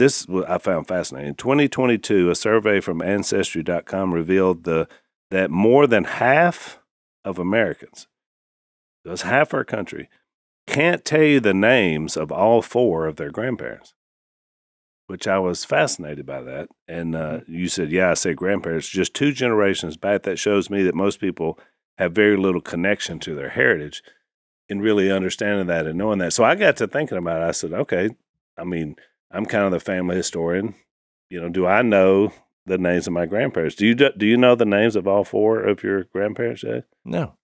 this I found fascinating. In 2022, a survey from Ancestry.com revealed that more than half of Americans, that's half our country, can't tell you the names of all 4 of their grandparents, which I was fascinated by that. And you said, yeah, I said grandparents, just 2 generations back. That shows me that most people have very little connection to their heritage and really understanding that and knowing that. So I got to thinking about it. I said, okay, I mean, I'm kind of the family historian. Do I know the names of my grandparents? Do you know the names of all 4 of your grandparents, Jay? No.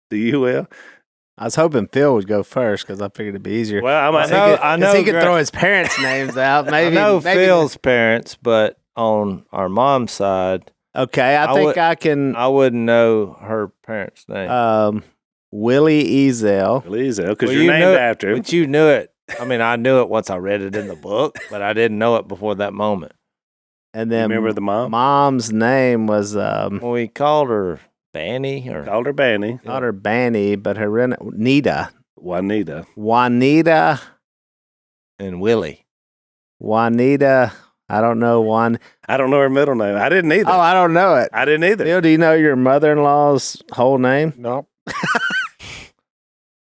Do you, Will? I was hoping Phil would go first because I figured it'd be easier. Well, I know he could throw his parents' names out. Maybe I know Phil's parents, but on our mom's side, okay, I think I can. I wouldn't know her parents' name. Willie Ezel. Willie Ezel, because you're named after him. But you knew it. I mean, I knew it once I read it in the book, but I didn't know it before that moment. And then remember the mom? Mom's name was well, we called her Banny, or called her Banny. Called her Banny, but her Juanita, and Willie. Juanita. I don't know I don't know her middle name. I didn't either. Oh, I don't know it. I didn't either. Phil, do you know your mother-in-law's whole name? No.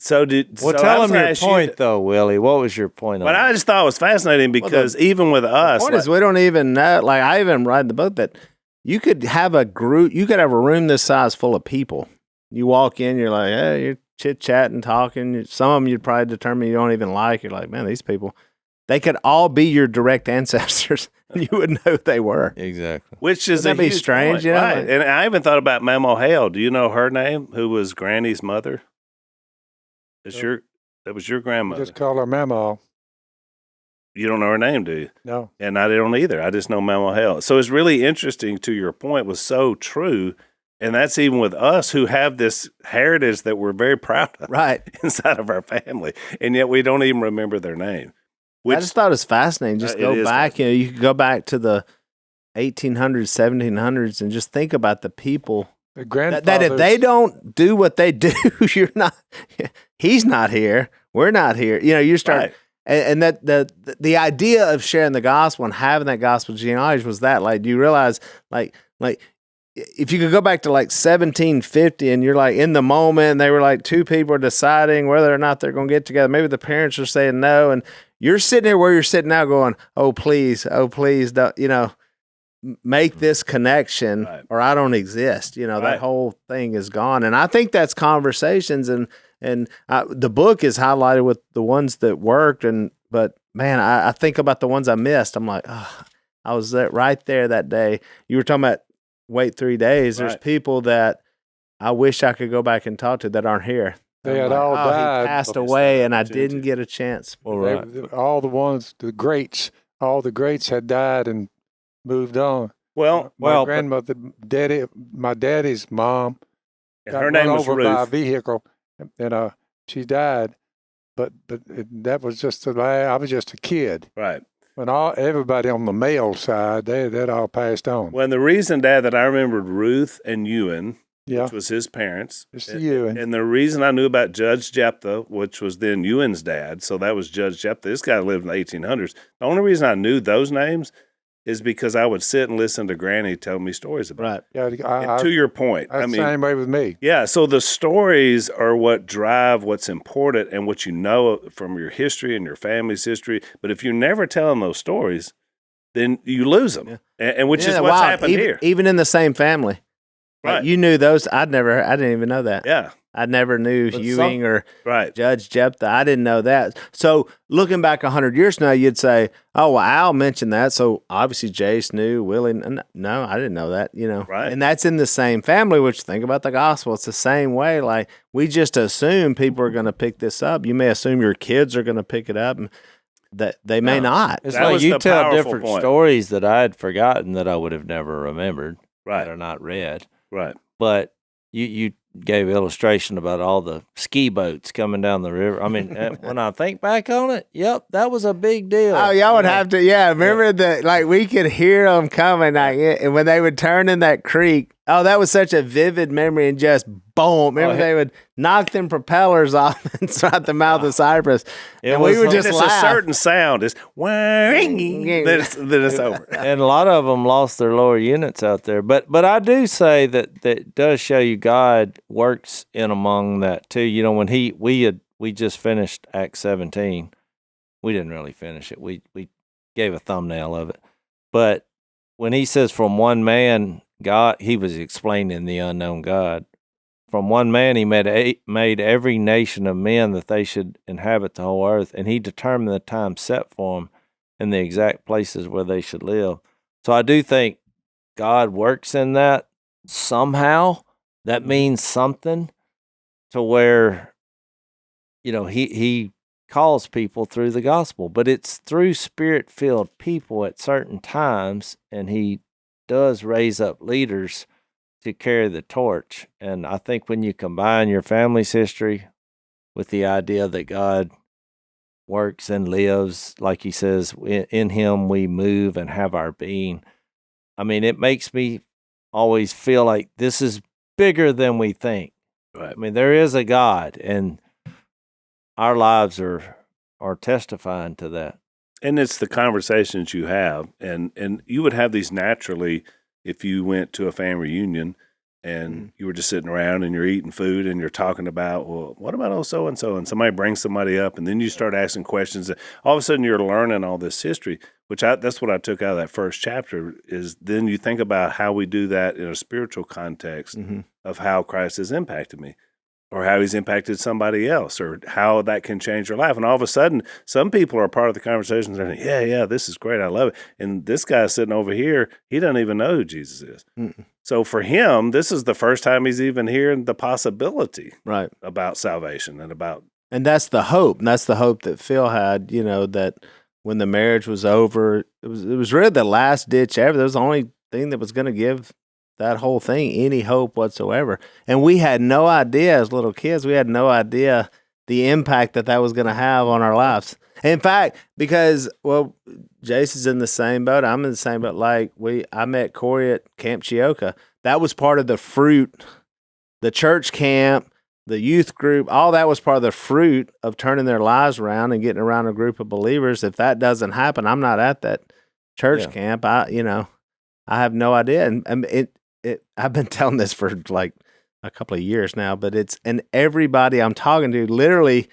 Tell him your point, though, Willie. What was your point on But I just thought it was fascinating because even with us... The point is we don't even know. Like, I even read in the book that you could have a group, you could have a room this size full of people. You walk in, you're like, hey, you're chit-chatting, talking. Some of them you'd probably determine you don't even like. You're like, man, these people, they could all be your direct ancestors, and you wouldn't know who they were. Exactly. Which is Wouldn't that be strange, point, you know? right? And I even thought about Mama Hale. Do you know her name? Who was Granny's mother? That was your grandmother. Just call her Mama. You don't know her name, do you? No. And I don't either. I just know Mama Hale. So it's really interesting. To your point, was so true. And that's even with us who have this heritage that we're very proud of, right, inside of our family, and yet we don't even remember their name. I just thought it was fascinating. Just go back. You could go back to the 1800s, 1700s, and just think about the people. That if they don't do what they do, you're not. He's not here. We're not here. You start, right. And that the idea of sharing the gospel and having that gospel genealogy was that. Like, do you realize, like if you could go back to like 1750 and you're like in the moment, and they were like 2 people are deciding whether or not they're going to get together. Maybe the parents are saying no, and you're sitting here where you're sitting now, going, "Oh please, don't, make this connection, right, or I don't exist." Right. That whole thing is gone. And I think that's conversations, and the book is highlighted with the ones that worked. But man, I think about the ones I missed. I'm like, oh, I was right there that day. You were talking about wait 3 days. Right. There's people that I wish I could go back and talk to that aren't here. They had all died. He passed away, and I didn't get a chance. All the greats had died and moved on. Well, my grandmother, my daddy's mom, got her name run was over Ruth. by a vehicle, and she died. But that was just I was just a kid, right? When everybody on the male side, that all passed on. Well, and the reason, Dad, that I remembered Ruth and Ewan, yeah, which was his parents, and the reason I knew about Judge Jephthah, which was then Ewan's dad, so that was Judge Jephthah. This guy lived in the 1800s. The only reason I knew those names is because I would sit and listen to Granny tell me stories about it. Yeah, to your point. That's the same way with me. Yeah, so the stories are what drive what's important and what you know from your history and your family's history. But if you're never telling those stories, then you lose them, and which is what's happened here. Even in the same family. Right. Like, you knew those. I didn't even know that. Yeah. I never knew Ewing or right. Judge Jephthah. I didn't know that. So looking back 100 years now, you'd say, oh, well, Al mentioned that. So obviously Jase knew, Willie. No, I didn't know that, Right. And that's in the same family, which think about the gospel. It's the same way. Like, we just assume people are going to pick this up. You may assume your kids are going to pick it up, and that they may not. It's like you tell different stories that I had forgotten that I would have never remembered. Right. That are not read. Right. But you gave illustration about all the ski boats coming down the river. I mean, when I think back on it, yep, that was a big deal. Oh, y'all would have to, remember that, like, we could hear them coming, like, and when they would turn in that creek, Oh, that was such a vivid memory, and just boom! Remember they would knock them propellers off inside the mouth of Cypress, and we were just a certain sound. It's whing, then it's over. And a lot of them lost their lower units out there. But I do say that does show you God works in among that too. You know, when we just finished Acts 17, we didn't really finish it. We gave a thumbnail of it, but when he says from one man. God, he was explaining the unknown God. From one man, he made every nation of men that they should inhabit the whole earth, and he determined the time set for them and the exact places where they should live. So I do think God works in that somehow. That means something to where, you know, he calls people through the gospel, but it's through spirit-filled people at certain times, and he does raise up leaders to carry the torch. And I think when you combine your family's history with the idea that God works and lives, like he says, in him we move and have our being, I mean, it makes me always feel like this is bigger than we think. Right. I mean, there is a God, and our lives are testifying to that. And it's the conversations you have, and you would have these naturally if you went to a family reunion and you were just sitting around and you're eating food and you're talking about, well, what about so-and-so? And somebody brings somebody up, and then you start asking questions. All of a sudden you're learning all this history, that's what I took out of that first chapter, is then you think about how we do that in a spiritual context of how Christ has impacted me, or how he's impacted somebody else, or how that can change your life. And all of a sudden, some people are part of the conversation. They're like, yeah, this is great. I love it. And this guy sitting over here, he doesn't even know who Jesus is. So for him, this is the first time he's even hearing the possibility about salvation and that's the hope. And that's the hope that Phil had, you know, that when the marriage was over, it was really the last ditch ever. That was the only thing that was going to give that whole thing any hope whatsoever. And we had no idea as little kids, we had no idea the impact that was going to have on our lives. In fact, because, well, Jase is in the same boat, I'm in the same boat. Like, I met Corey at Camp Chioka. That was part of the fruit, the church camp, the youth group, all that was part of the fruit of turning their lives around and getting around a group of believers. If that doesn't happen, I'm not at that church camp. I have no idea. And I've been telling this for like a couple of years now, but and everybody I'm talking to literally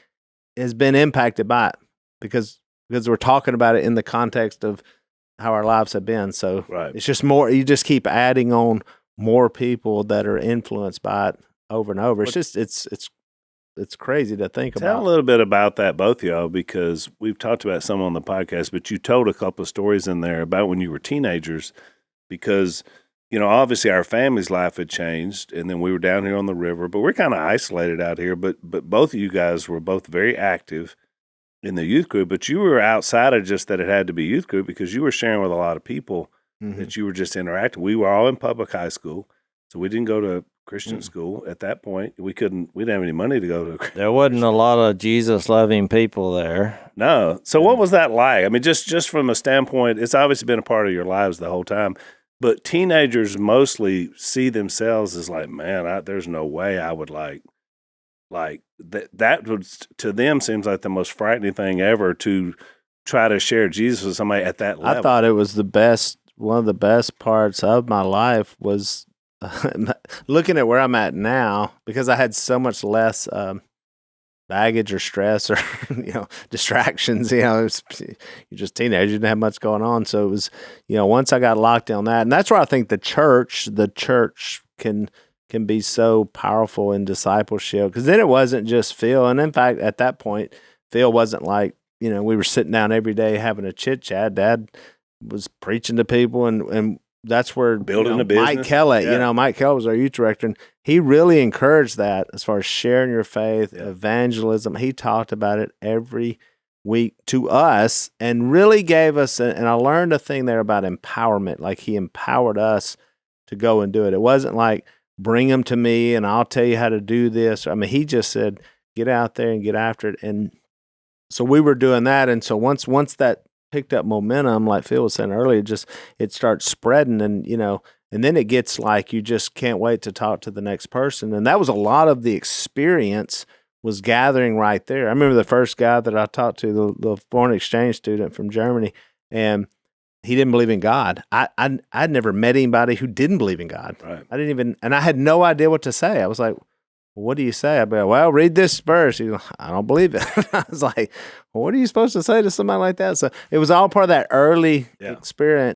has been impacted by it because we're talking about it in the context of how our lives have been. So It's just more, you just keep adding on more people that are influenced by it over and over. It's just, it's crazy to think about. Tell a little bit about that, both of y'all, because we've talked about some on the podcast, but you told a couple of stories in there about when you were teenagers, because you know, obviously our family's life had changed, and then we were down here on the river, but we're kind of isolated out here. But both of you guys were both very active in the youth group, but you were outside of just that it had to be youth group because you were sharing with a lot of people that you were just interacting. We were all in public high school, so we didn't go to Christian school at that point. We didn't have any money to go to. There wasn't a lot of Jesus-loving people there. No. So what was that like? I mean, just from a standpoint, it's obviously been a part of your lives the whole time. But teenagers mostly see themselves as like, man, there's no way I would like that. That would, to them, seems like the most frightening thing ever, to try to share Jesus with somebody at that level. I thought it was the best. One of the best parts of my life was looking at where I'm at now, because I had so much less baggage or stress or distractions. You're just teenagers, you didn't have much going on. So it was, once I got locked on that, and that's where I think the church can be so powerful in discipleship, because then it wasn't just Phil. And in fact, at that point, Phil wasn't like, we were sitting down every day having a chit chat. Dad was preaching to people, and that's where building a business. Mike Kellett, Mike Kellett was our youth director, and he really encouraged that as far as sharing your faith, evangelism. He talked about it every week to us and really gave us, and I learned a thing there about empowerment. Like, he empowered us to go and do it. It wasn't like, bring them to me and I'll tell you how to do this. I mean, he just said, get out there and get after it. And so we were doing that. And so once that picked up momentum, like Phil was saying earlier, it starts spreading. And, And then it gets like you just can't wait to talk to the next person. And that was a lot of the experience was gathering right there. I remember the first guy that I talked to, the foreign exchange student from Germany, and he didn't believe in God. I'd never met anybody who didn't believe in God. Right. I didn't even, and I had no idea what to say. I was like, well, what do you say? I'd be like, well, read this verse. He's like, I don't believe it. I was like, well, what are you supposed to say to somebody like that? So it was all part of that early experience.